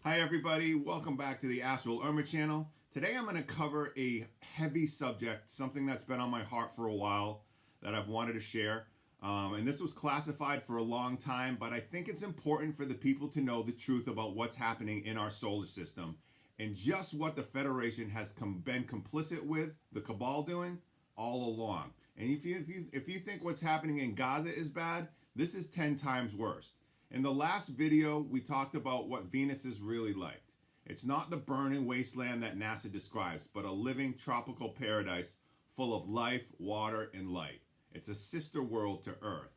Hi everybody, welcome back to the AstralUrmah channel. Today I'm going to cover a heavy subject, something that's been on my heart for a while that I've wanted to share. And this was classified for a long time, but I think it's important for the people to know the truth about what's happening in our solar system and just what the Federation has been complicit with, the Cabal doing all along. And if you think what's happening in Gaza is bad, this is 10 times worse. In the last video, we talked about what Venus is really like. It's not the burning wasteland that NASA describes, but a living tropical paradise full of life, water, and light. It's a sister world to Earth.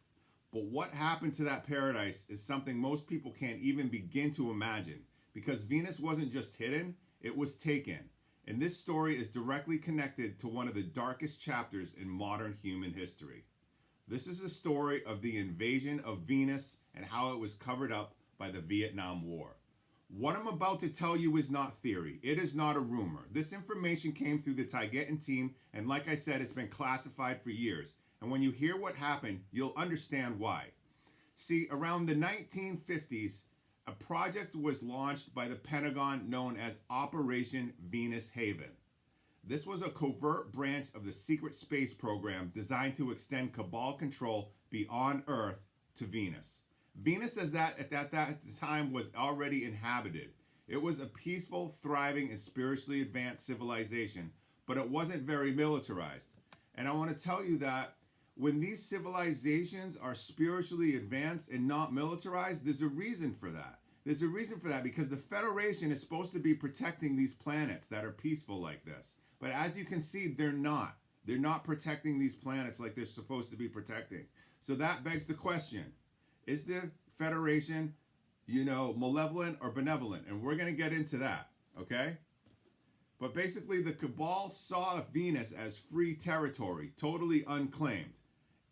But what happened to that paradise is something most people can't even begin to imagine, because Venus wasn't just hidden, it was taken. And this story is directly connected to one of the darkest chapters in modern human history. This is the story of the invasion of Venus and how it was covered up by the Vietnam War. What I'm about to tell you is not theory. It is not a rumor. This information came through the Taygetan team, and like I said, it's been classified for years. And when you hear what happened, you'll understand why. See, around the 1950s, a project was launched by the Pentagon known as Operation Venus Haven. This was a covert branch of the secret space program designed to extend Cabal control beyond Earth to Venus. Venus at that time was already inhabited. It was a peaceful, thriving, and spiritually advanced civilization, but it wasn't very militarized. And I want to tell you that when these civilizations are spiritually advanced and not militarized, there's a reason for that. There's a reason for that because the Federation is supposed to be protecting these planets that are peaceful like this. But as you can see, they're not. They're not protecting these planets like they're supposed to be protecting. So that begs the question, is the Federation, malevolent or benevolent? And we're going to get into that, okay? But basically, the Cabal saw Venus as free territory, totally unclaimed,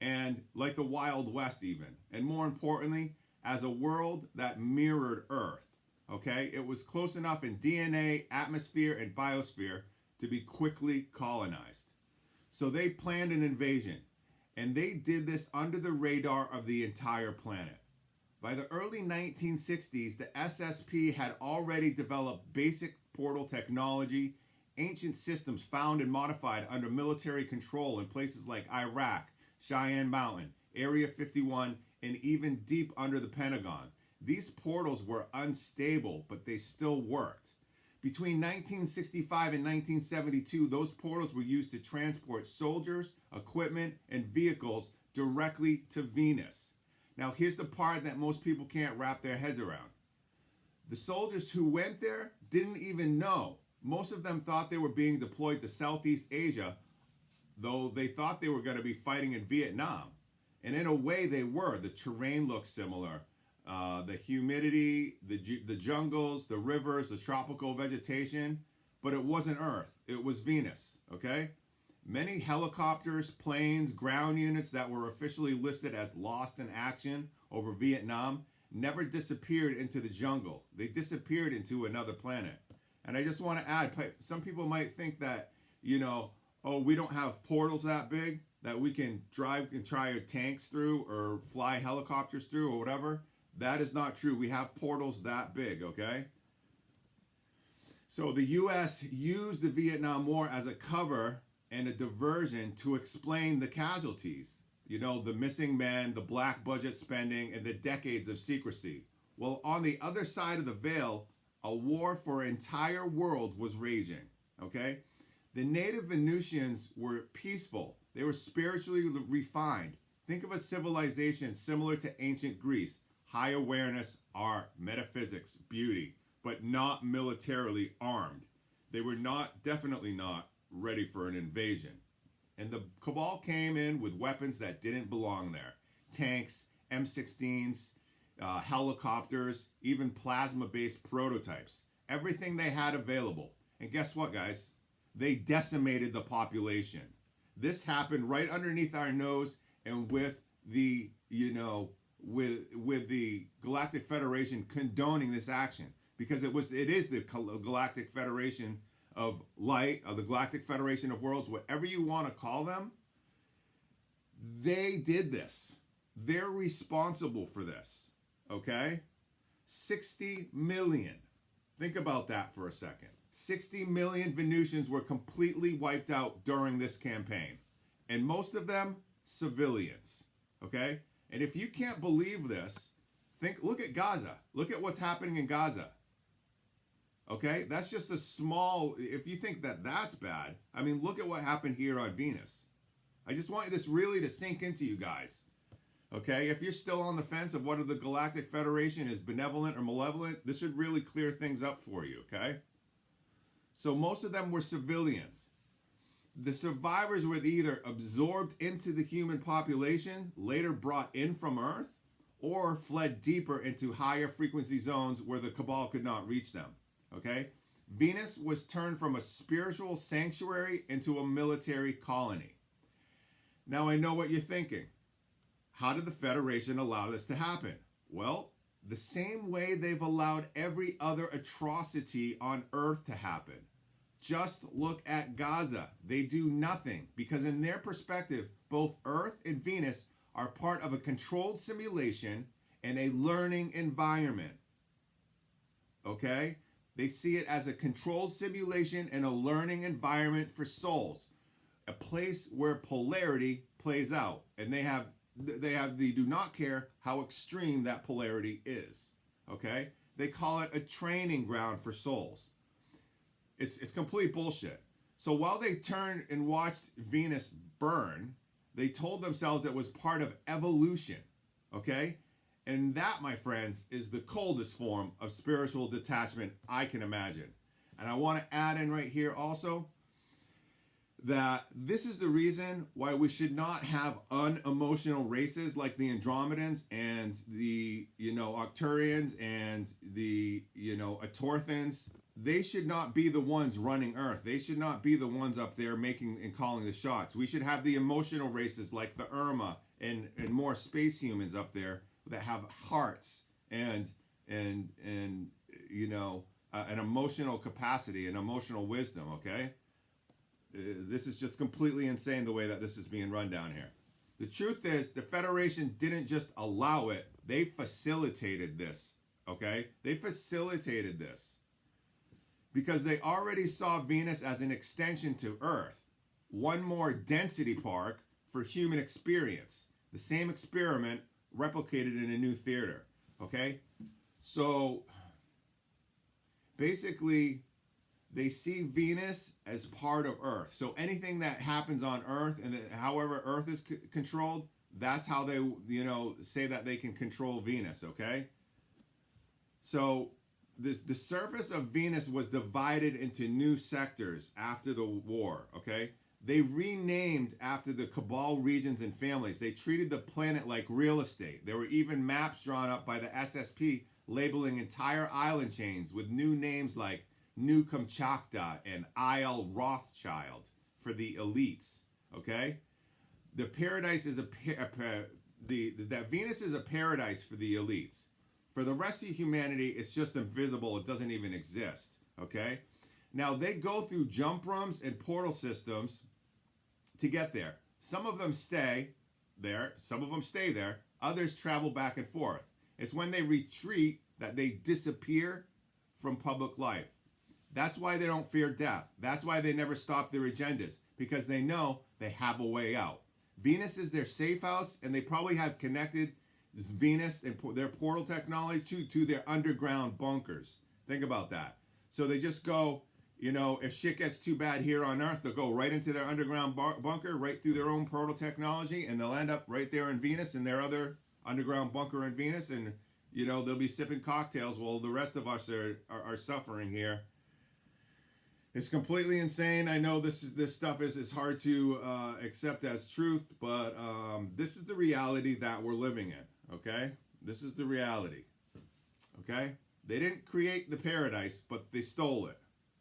and like the Wild West even. And more importantly, as a world that mirrored Earth, okay? It was close enough in DNA, atmosphere, and biosphere to be quickly colonized. So they planned an invasion, and they did this under the radar of the entire planet. By the early 1960s, the SSP had already developed basic portal technology, ancient systems found and modified under military control in places like Iraq, Cheyenne Mountain, Area 51, and even deep under the Pentagon. These portals were unstable, but they still worked. Between 1965 and 1972, those portals were used to transport soldiers, equipment, and vehicles directly to Venus. Now, here's the part that most people can't wrap their heads around. The soldiers who went there didn't even know. Most of them thought they were being deployed to Southeast Asia, though they thought they were going to be fighting in Vietnam. And in a way, they were. The terrain looked similar. The humidity, the jungles, the rivers, the tropical vegetation, but it wasn't Earth. It was Venus, okay? Many helicopters, planes, ground units that were officially listed as lost in action over Vietnam never disappeared into the jungle. They disappeared into another planet. And I just want to add, some people might think that, oh, we don't have portals that big that we can drive and try our tanks through or fly helicopters through or whatever. That is not true. We have portals that big, okay? So the U.S. used the Vietnam War as a cover and a diversion to explain the casualties. The missing men, the black budget spending, and the decades of secrecy. Well, on the other side of the veil, a war for an entire world was raging, okay? The native Venusians were peaceful. They were spiritually refined. Think of a civilization similar to ancient Greece. High awareness, art, metaphysics, beauty, but not militarily armed. They were definitely not ready for an invasion. And the Cabal came in with weapons that didn't belong there. Tanks, M16s, helicopters, even plasma-based prototypes. Everything they had available. And guess what, guys? They decimated the population. This happened right underneath our nose and with the, with the Galactic Federation condoning this action, because it is the Galactic Federation of Light, of the Galactic Federation of Worlds, whatever you want to call them. They did this. They're responsible for this, okay? 60 million Think about that for a second. 60 million Venusians were completely wiped out during this campaign, and most of them civilians. Okay? And if you can't believe this, look at Gaza. Look at what's happening in Gaza. Okay? That's just a small, if you think that that's bad, I mean, look at what happened here on Venus. I just want this really to sink into you guys. Okay? If you're still on the fence of whether the Galactic Federation is benevolent or malevolent, this should really clear things up for you. Okay? So most of them were civilians. The survivors were either absorbed into the human population, later brought in from Earth, or fled deeper into higher frequency zones where the Cabal could not reach them. Okay? Venus was turned from a spiritual sanctuary into a military colony. Now I know what you're thinking. How did the Federation allow this to happen? Well, the same way they've allowed every other atrocity on Earth to happen. Just look at Gaza. They do nothing because in their perspective, both Earth and Venus are part of a controlled simulation and a learning environment. Okay? They see it as a controlled simulation and a learning environment for souls. A place where polarity plays out. And they do not care how extreme that polarity is. Okay? They call it a training ground for souls. It's complete bullshit. So while they turned and watched Venus burn, they told themselves it was part of evolution. Okay? And that, my friends, is the coldest form of spiritual detachment I can imagine. And I want to add in right here also that this is the reason why we should not have unemotional races like the Andromedans and the, Arcturians and the, Atorthans. They should not be the ones running Earth. They should not be the ones up there making and calling the shots. We should have the emotional races like the Urmah and more space humans up there that have hearts and an emotional capacity and emotional wisdom, okay? This is just completely insane the way that this is being run down here. The truth is, the Federation didn't just allow it, they facilitated this, okay? They facilitated this because they already saw Venus as an extension to Earth. One more density park for human experience. The same experiment replicated in a new theater, okay? So basically, they see Venus as part of Earth. So anything that happens on Earth and however Earth is controlled, that's how they, say that they can control Venus, okay? So the surface of Venus was divided into new sectors after the war, okay? They renamed after the Cabal regions and families. They treated the planet like real estate. There were even maps drawn up by the SSP labeling entire island chains with new names like New Kamchatka and Isle Rothschild for the elites, okay? The paradise is that Venus is a paradise for the elites. For the rest of humanity, it's just invisible. It doesn't even exist, okay? Now, they go through jump rooms and portal systems to get there. Some of them stay there. Some of them stay there. Others travel back and forth. It's when they retreat that they disappear from public life. That's why they don't fear death. That's why they never stop their agendas, because they know they have a way out. Venus is their safe house, and they probably have connected Venus and their portal technology to their underground bunkers. Think about that. So they just go, if shit gets too bad here on Earth, they'll go right into their underground bunker, right through their own portal technology, and they'll end up right there in Venus in their other underground bunker in Venus, and, they'll be sipping cocktails while the rest of us are suffering here. It's completely insane. I know this stuff is hard to accept as truth, but this is the reality that we're living in, okay? This is the reality, okay? They didn't create the paradise, but they stole it.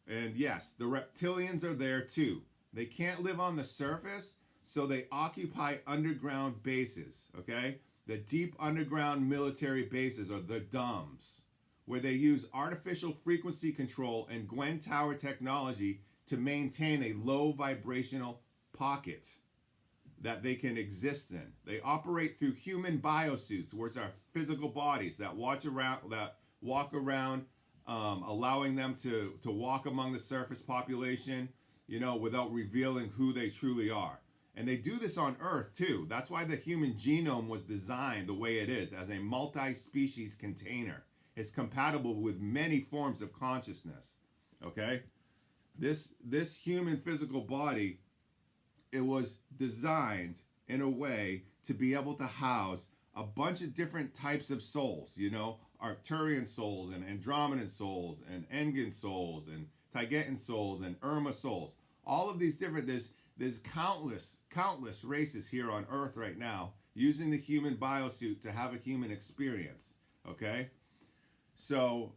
And yes, the reptilians are there too. They can't live on the surface, so they occupy underground bases, okay? The deep underground military bases, or the DUMBs, where they use artificial frequency control and Gwen Tower technology to maintain a low vibrational pocket that they can exist in. They operate through human biosuits, which are physical bodies that walk around allowing them to walk among the surface population, without revealing who they truly are. And they do this on Earth too. That's why the human genome was designed the way it is, as a multi-species container. It's compatible with many forms of consciousness. Okay? This human physical body, it was designed in a way to be able to house a bunch of different types of souls, Arcturian souls and Andromedan souls and Engan souls and Taygetan souls and Urmah souls. All of these different, there's countless races here on Earth right now using the human biosuit to have a human experience. Okay? So,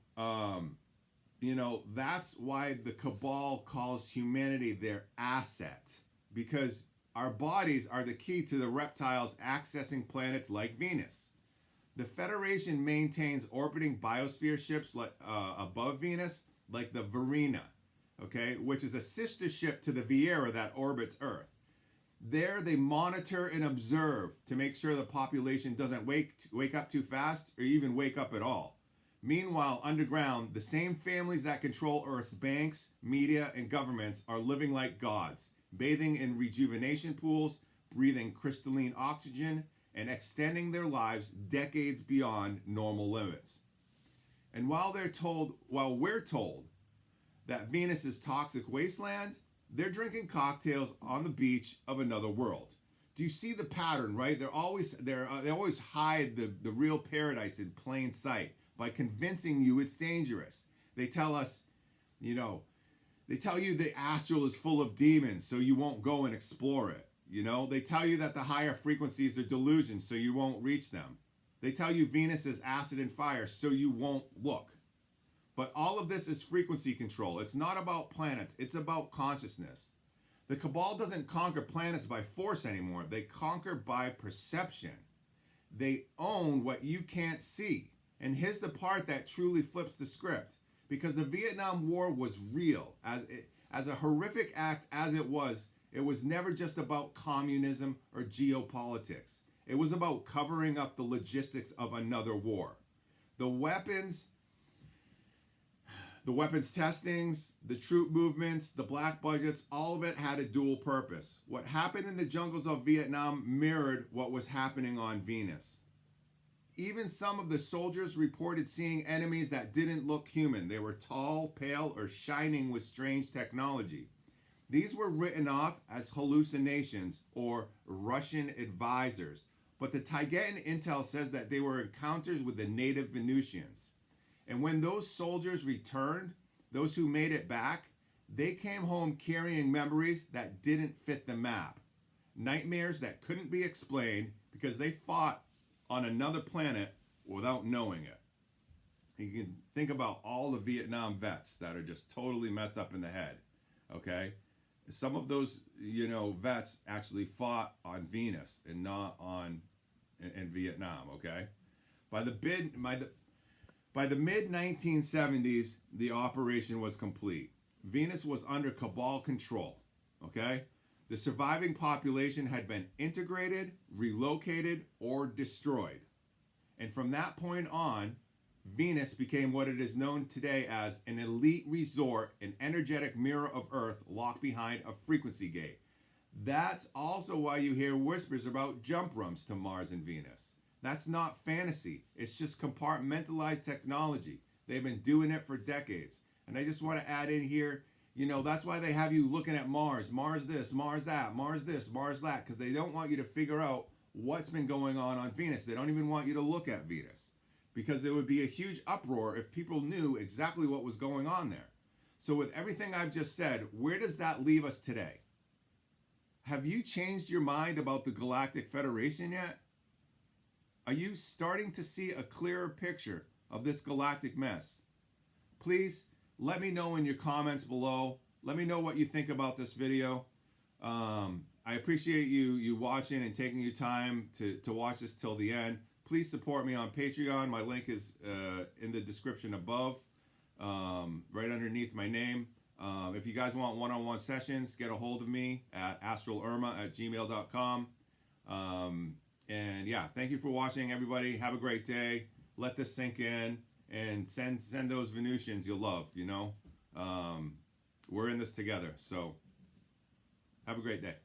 that's why the Cabal calls humanity their asset, because our bodies are the key to the reptiles accessing planets like Venus. The Federation maintains orbiting biosphere ships above Venus, like the Verena, okay, which is a sister ship to the Viera that orbits Earth. There they monitor and observe to make sure the population doesn't wake up too fast or even wake up at all. Meanwhile, underground, the same families that control Earth's banks, media, and governments are living like gods, bathing in rejuvenation pools, breathing crystalline oxygen, and extending their lives decades beyond normal limits. And while we're told that Venus is toxic wasteland, they're drinking cocktails on the beach of another world. Do you see the pattern, right? They always hide the real paradise in plain sight by convincing you it's dangerous. They tell us, they tell you the astral is full of demons, so you won't go and explore it. They tell you that the higher frequencies are delusions, so you won't reach them. They tell you Venus is acid and fire, so you won't look. But all of this is frequency control. It's not about planets. It's about consciousness. The Cabal doesn't conquer planets by force anymore. They conquer by perception. They own what you can't see. And here's the part that truly flips the script. Because the Vietnam War was real. As a horrific act as it was never just about communism or geopolitics. It was about covering up the logistics of another war. The weapons testings, the troop movements, the black budgets, all of it had a dual purpose. What happened in the jungles of Vietnam mirrored what was happening on Venus. Even some of the soldiers reported seeing enemies that didn't look human. They were tall, pale, or shining with strange technology. These were written off as hallucinations or Russian advisors, but the Taygetan intel says that they were encounters with the native Venusians. And when those soldiers returned, those who made it back, they came home carrying memories that didn't fit the map. Nightmares that couldn't be explained because they fought on another planet without knowing it. You can think about all the Vietnam vets that are just totally messed up in the head, okay? Some of those, vets actually fought on Venus and not in Vietnam, okay? By the mid-1970s, the operation was complete. Venus was under Cabal control, okay? The surviving population had been integrated, relocated, or destroyed. And from that point on, Venus became what it is known today as an elite resort, an energetic mirror of Earth locked behind a frequency gate. That's also why you hear whispers about jump rooms to Mars and Venus. That's not fantasy. It's just compartmentalized technology. They've been doing it for decades. And I just want to add in here, that's why they have you looking at Mars. Mars this, Mars that, Mars this, Mars that, because they don't want you to figure out what's been going on Venus. They don't even want you to look at Venus, because there would be a huge uproar if people knew exactly what was going on there. So with everything I've just said, where does that leave us today? Have you changed your mind about the Galactic Federation yet? Are you starting to see a clearer picture of this galactic mess? Please let me know in your comments below. Let me know what you think about this video. I appreciate you watching and taking your time to watch this till the end. Please support me on Patreon. My link is in the description above, right underneath my name. If you guys want one-on-one sessions, get a hold of me at AstralUrmah@gmail.com. And yeah, thank you for watching, everybody. Have a great day. Let this sink in. and send those Venusians you love, you know. We're in this together. So have a great day.